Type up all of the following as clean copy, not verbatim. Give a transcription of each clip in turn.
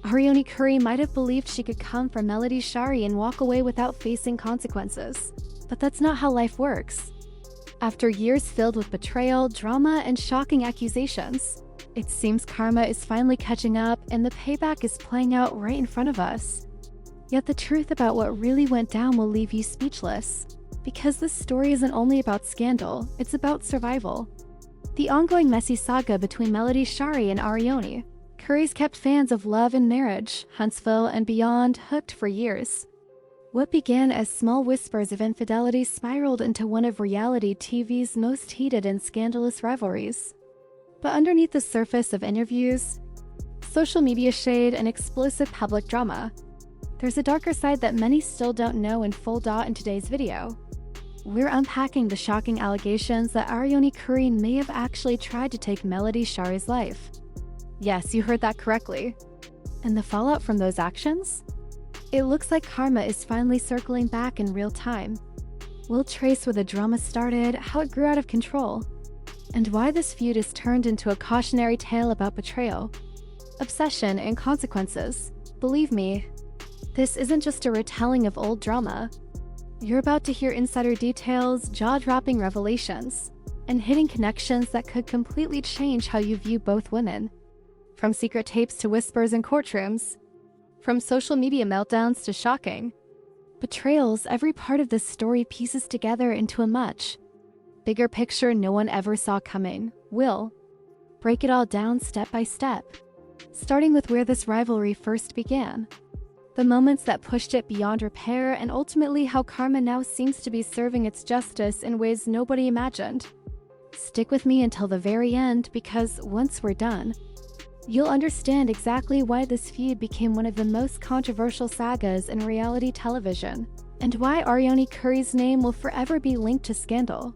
Arionne Curry might have believed she could come for Melody Shari and walk away without facing consequences. But that's not how life works. After years filled with betrayal, drama, and shocking accusations, it seems karma is finally catching up and the payback is playing out right in front of us. Yet the truth about what really went down will leave you speechless. Because this story isn't only about scandal, it's about survival. The ongoing messy saga between Melody Shari and Arionne Curry's kept fans of Love and Marriage, Huntsville, and beyond hooked for years. What began as small whispers of infidelity spiraled into one of reality TV's most heated and scandalous rivalries. But underneath the surface of interviews, social media shade, and explosive public drama, there's a darker side that many still don't know in full. In today's video, we're unpacking the shocking allegations that Arionne Curry may have actually tried to take Melody Shari's life. Yes, you heard that correctly. And the fallout from those actions? It looks like karma is finally circling back in real time. We'll trace where the drama started, how it grew out of control, and why this feud is turned into a cautionary tale about betrayal, obsession, and consequences. Believe me, this isn't just a retelling of old drama. You're about to hear insider details, jaw-dropping revelations, and hidden connections that could completely change how you view both women. From secret tapes to whispers in courtrooms, from social media meltdowns to shocking betrayals, every part of this story pieces together into a much bigger picture no one ever saw coming. We'll break it all down step by step, starting with where this rivalry first began, the moments that pushed it beyond repair, and ultimately how karma now seems to be serving its justice in ways nobody imagined. Stick with me until the very end, because once we're done, you'll understand exactly why this feud became one of the most controversial sagas in reality television, and why Arionne Curry's name will forever be linked to scandal,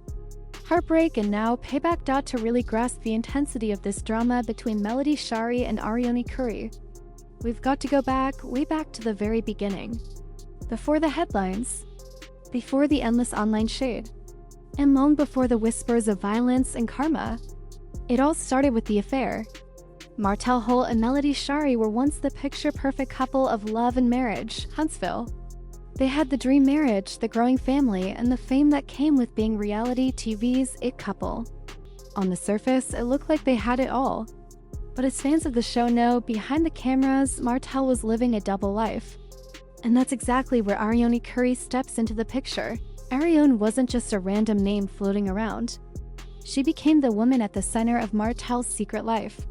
heartbreak, and now payback. To really grasp the intensity of this drama between Melody Shari and Arionne Curry, we've got to go back, way back to the very beginning. Before the headlines, before the endless online shade, and long before the whispers of violence and karma. It all started with the affair. Martel Holt and Melody Shari were once the picture-perfect couple of Love and Marriage, Huntsville. They had the dream marriage, the growing family, and the fame that came with being reality TV's it couple. On the surface, it looked like they had it all. But as fans of the show know, behind the cameras, Martel was living a double life. And that's exactly where Arionne Curry steps into the picture. Arionne wasn't just a random name floating around. She became the woman at the center of Martel's secret life.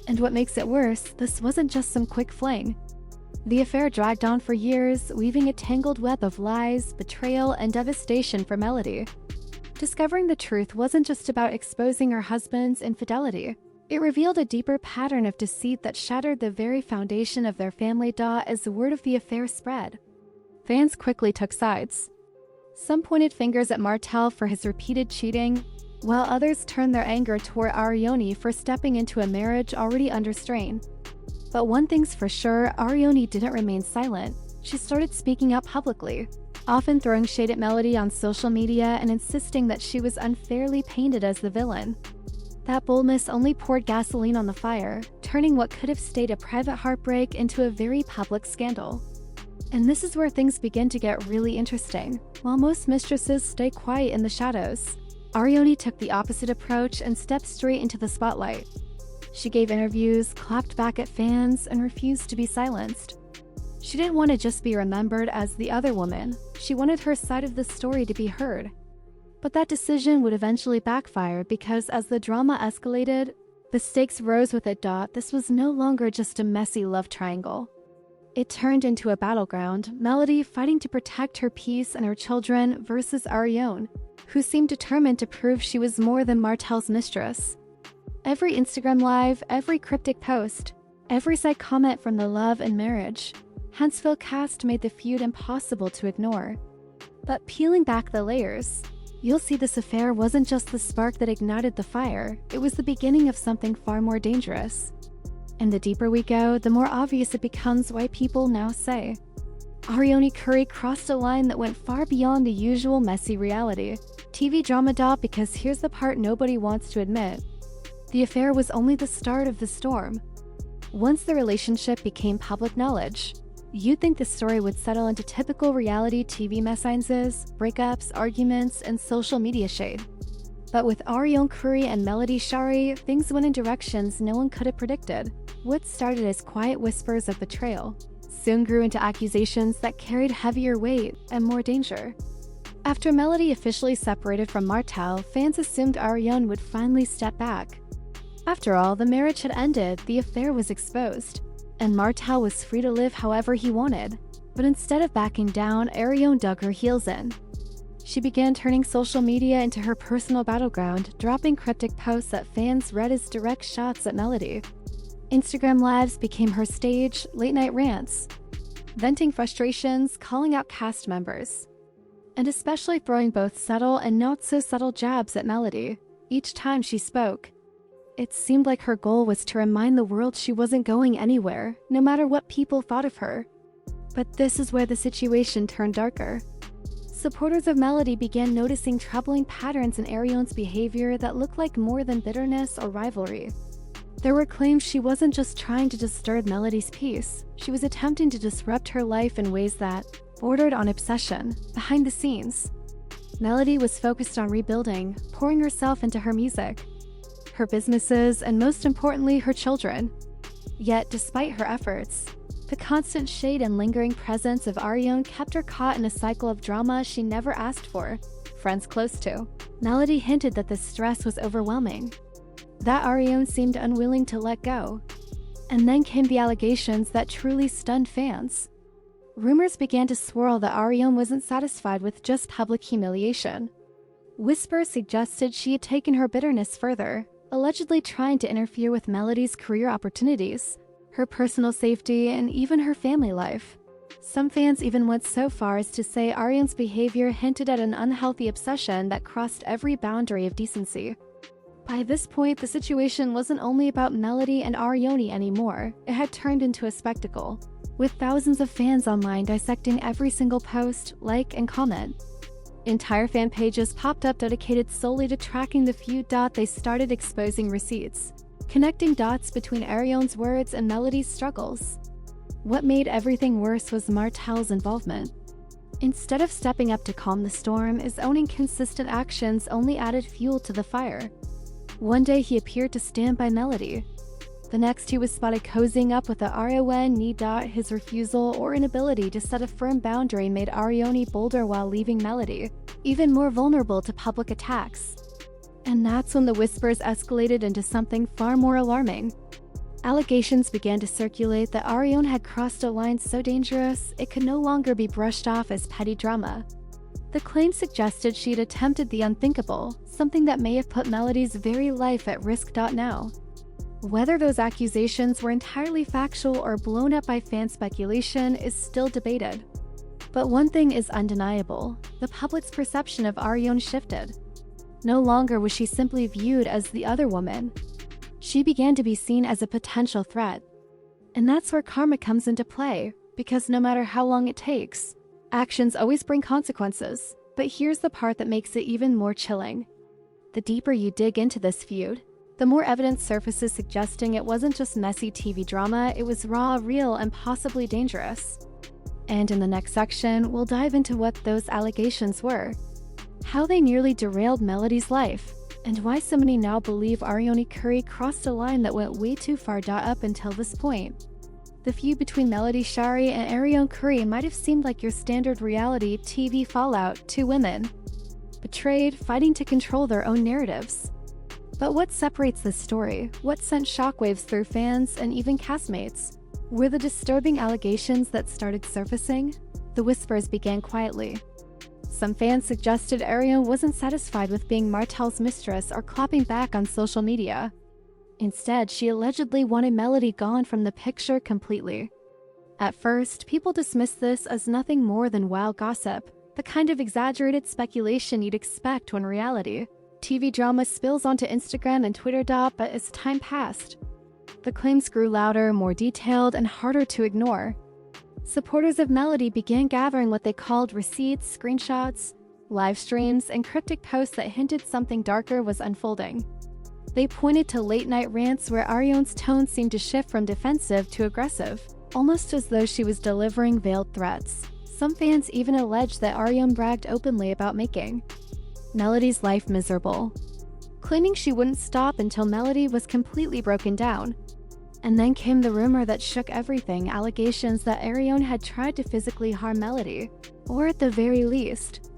And what makes it worse, this wasn't just some quick fling. The affair dragged on for years, weaving a tangled web of lies, betrayal, and devastation for Melody. Discovering the truth wasn't just about exposing her husband's infidelity. It revealed a deeper pattern of deceit that shattered the very foundation of their family. As the word of the affair spread, fans quickly took sides. Some pointed fingers at Martel for his repeated cheating, while others turned their anger toward Arionne for stepping into a marriage already under strain. But one thing's for sure, Arionne didn't remain silent. She started speaking up publicly, often throwing shade at Melody on social media and insisting that she was unfairly painted as the villain. That boldness only poured gasoline on the fire, turning what could have stayed a private heartbreak into a very public scandal. And this is where things begin to get really interesting. While most mistresses stay quiet in the shadows, Arionne took the opposite approach and stepped straight into the spotlight. She gave interviews, clapped back at fans, and refused to be silenced. She didn't want to just be remembered as the other woman. She wanted her side of the story to be heard. But that decision would eventually backfire because as the drama escalated, the stakes rose with it. This was no longer just a messy love triangle. It turned into a battleground, Melody fighting to protect her peace and her children versus Arionne, who seemed determined to prove she was more than Martel's mistress. Every Instagram live, every cryptic post, every side comment from the Love and Marriage, Huntsville cast made the feud impossible to ignore. But peeling back the layers, you'll see this affair wasn't just the spark that ignited the fire, it was the beginning of something far more dangerous. And the deeper we go, the more obvious it becomes why people now say Arionne Curry crossed a line that went far beyond the usual messy reality TV drama. Because here's the part nobody wants to admit. The affair was only the start of the storm. Once the relationship became public knowledge, you'd think the story would settle into typical reality TV messages, breakups, arguments, and social media shade. But with Arionne Curry and Melody Shari, things went in directions no one could have predicted. What started as quiet whispers of betrayal soon grew into accusations that carried heavier weight and more danger. After Melody officially separated from Martel, fans assumed Arionne would finally step back. After all, the marriage had ended, the affair was exposed, and Martel was free to live however he wanted. But instead of backing down, Arionne dug her heels in. She began turning social media into her personal battleground, dropping cryptic posts that fans read as direct shots at Melody. Instagram Lives became her stage, late-night rants, venting frustrations, calling out cast members, and especially throwing both subtle and not-so-subtle jabs at Melody. Each time she spoke, it seemed like her goal was to remind the world she wasn't going anywhere, no matter what people thought of her. But this is where the situation turned darker. Supporters of Melody began noticing troubling patterns in Arionne's behavior that looked like more than bitterness or rivalry. There were claims she wasn't just trying to disturb Melody's peace, she was attempting to disrupt her life in ways that bordered on obsession. Behind the scenes, Melody was focused on rebuilding, pouring herself into her music, her businesses, and most importantly, her children. Yet, despite her efforts, the constant shade and lingering presence of Arionne kept her caught in a cycle of drama she never asked for. Friends close to Melody hinted that the stress was overwhelming, that Arionne seemed unwilling to let go. And then came the allegations that truly stunned fans. Rumors began to swirl that Arionne wasn't satisfied with just public humiliation. Whispers suggested she had taken her bitterness further, allegedly trying to interfere with Melody's career opportunities, her personal safety, and even her family life. Some fans even went so far as to say Arionne's behavior hinted at an unhealthy obsession that crossed every boundary of decency. By this point, the situation wasn't only about Melody and Arionne anymore, it had turned into a spectacle, with thousands of fans online dissecting every single post, like, and comment. Entire fan pages popped up dedicated solely to tracking the feud. They started exposing receipts, connecting dots between Arionne's words and Melody's struggles. What made everything worse was Martel's involvement. Instead of stepping up to calm the storm, his owning consistent actions only added fuel to the fire. One day he appeared to stand by Melody. The next he was spotted cozying up with the Arionne. His refusal or inability to set a firm boundary made Arionne bolder while leaving Melody even more vulnerable to public attacks. And that's when the whispers escalated into something far more alarming. Allegations began to circulate that Arionne had crossed a line so dangerous it could no longer be brushed off as petty drama. The claim suggested she'd attempted the unthinkable, something that may have put Melody's very life at risk. Now, whether those accusations were entirely factual or blown up by fan speculation is still debated. But one thing is undeniable: the public's perception of Arionne shifted. No longer was she simply viewed as the other woman. She began to be seen as a potential threat. And that's where karma comes into play, because no matter how long it takes, actions always bring consequences. But here's the part that makes it even more chilling. The deeper you dig into this feud, the more evidence surfaces suggesting it wasn't just messy TV drama, it was raw, real, and possibly dangerous. And in the next section, we'll dive into what those allegations were, how they nearly derailed Melody's life, and why so many now believe Arionne Curry crossed a line that went way too far. Up until this point, the feud between Melody Shari and Arionne Curry might have seemed like your standard reality TV fallout: two women, betrayed, fighting to control their own narratives. But what separates this story, what sent shockwaves through fans and even castmates, were the disturbing allegations that started surfacing. The whispers began quietly. Some fans suggested Arionne wasn't satisfied with being Martel's mistress or clapping back on social media. Instead, she allegedly wanted Melody gone from the picture completely. At first, people dismissed this as nothing more than wild gossip, the kind of exaggerated speculation you'd expect when reality TV drama spills onto Instagram and Twitter. But as time passed, the claims grew louder, more detailed, and harder to ignore. Supporters of Melody began gathering what they called receipts, screenshots, live streams, and cryptic posts that hinted something darker was unfolding. They pointed to late-night rants where Arionne's tone seemed to shift from defensive to aggressive, almost as though she was delivering veiled threats. Some fans even alleged that Arionne bragged openly about making Melody's life miserable, claiming she wouldn't stop until Melody was completely broken down. And then came the rumor that shook everything, allegations that Arionne had tried to physically harm Melody, or at the very least,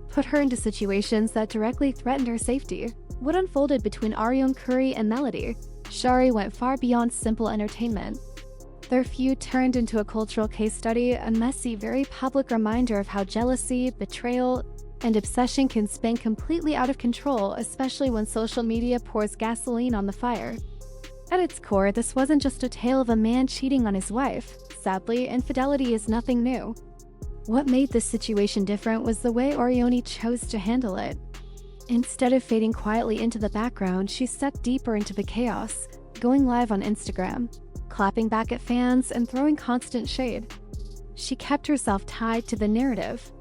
put her into situations that directly threatened her safety. What unfolded between Arionne Curry and Melody Shari went far beyond simple entertainment. Their feud turned into a cultural case study, a messy, very public reminder of how jealousy, betrayal, and obsession can spin completely out of control, especially when social media pours gasoline on the fire. At its core, this wasn't just a tale of a man cheating on his wife. Sadly, infidelity is nothing new. What made this situation different was the way Arionne chose to handle it. Instead of fading quietly into the background, she stepped deeper into the chaos, going live on Instagram, clapping back at fans, and throwing constant shade. She kept herself tied to the narrative.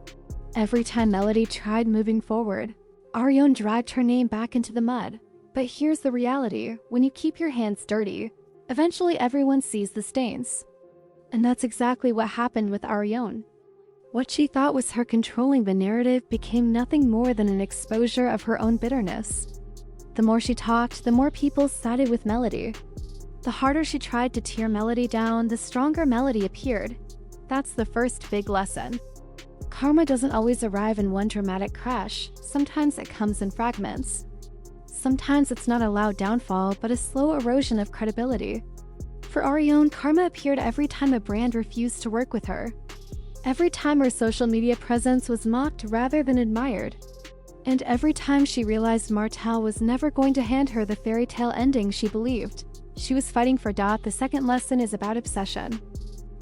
Every time Melody tried moving forward, Arionne dragged her name back into the mud. But here's the reality: when you keep your hands dirty, eventually everyone sees the stains. And that's exactly what happened with Arionne. What she thought was her controlling the narrative became nothing more than an exposure of her own bitterness. The more she talked, the more people sided with Melody. The harder she tried to tear Melody down, the stronger Melody appeared. That's the first big lesson. Karma doesn't always arrive in one dramatic crash. Sometimes it comes in fragments. Sometimes it's not a loud downfall, but a slow erosion of credibility. For Arionne, karma appeared every time a brand refused to work with her. Every time her social media presence was mocked rather than admired. And every time she realized Martell was never going to hand her the fairy tale ending she believed. She was fighting for. The second lesson is about obsession.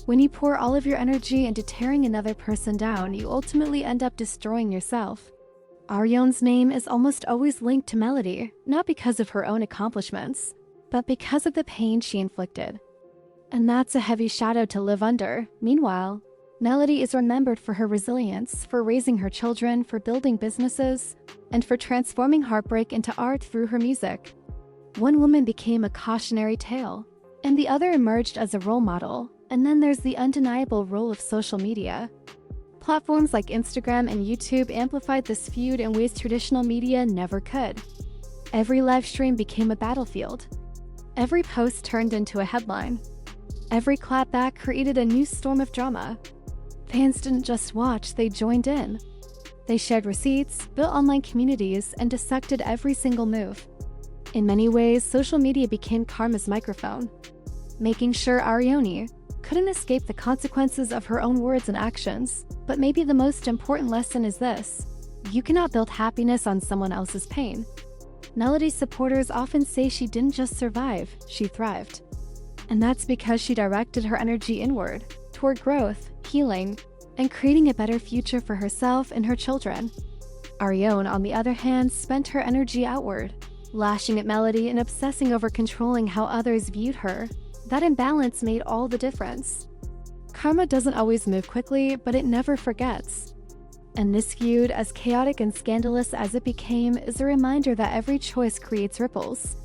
When you pour all of your energy into tearing another person down, you ultimately end up destroying yourself. Arionne's name is almost always linked to Melody, not because of her own accomplishments, but because of the pain she inflicted. And that's a heavy shadow to live under. Meanwhile, Melody is remembered for her resilience, for raising her children, for building businesses, and for transforming heartbreak into art through her music. One woman became a cautionary tale, and the other emerged as a role model. And then there's the undeniable role of social media. Platforms like Instagram and YouTube amplified this feud in ways traditional media never could. Every live stream became a battlefield. Every post turned into a headline. Every clapback created a new storm of drama. Fans didn't just watch, they joined in. They shared receipts, built online communities, and dissected every single move. In many ways, social media became karma's microphone, making sure Arionne couldn't escape the consequences of her own words and actions. But maybe the most important lesson is this: you cannot build happiness on someone else's pain. Melody's supporters often say she didn't just survive, she thrived. And that's because she directed her energy inward, toward growth, healing, and creating a better future for herself and her children. Arionne, on the other hand, spent her energy outward, lashing at Melody and obsessing over controlling how others viewed her. That imbalance made all the difference. Karma doesn't always move quickly, but it never forgets. And this feud, as chaotic and scandalous as it became, is a reminder that every choice creates ripples.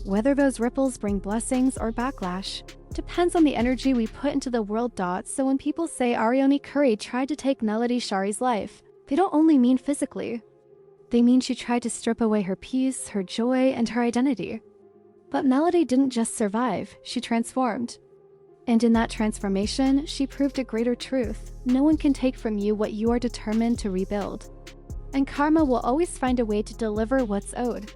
Whether those ripples bring blessings or backlash depends on the energy we put into the world. So when people say Arionne Curry tried to take Melody Shari's life, they don't only mean physically. They mean she tried to strip away her peace, her joy, and her identity. But Melody didn't just survive, she transformed. And in that transformation, she proved a greater truth: no one can take from you what you are determined to rebuild. And karma will always find a way to deliver what's owed.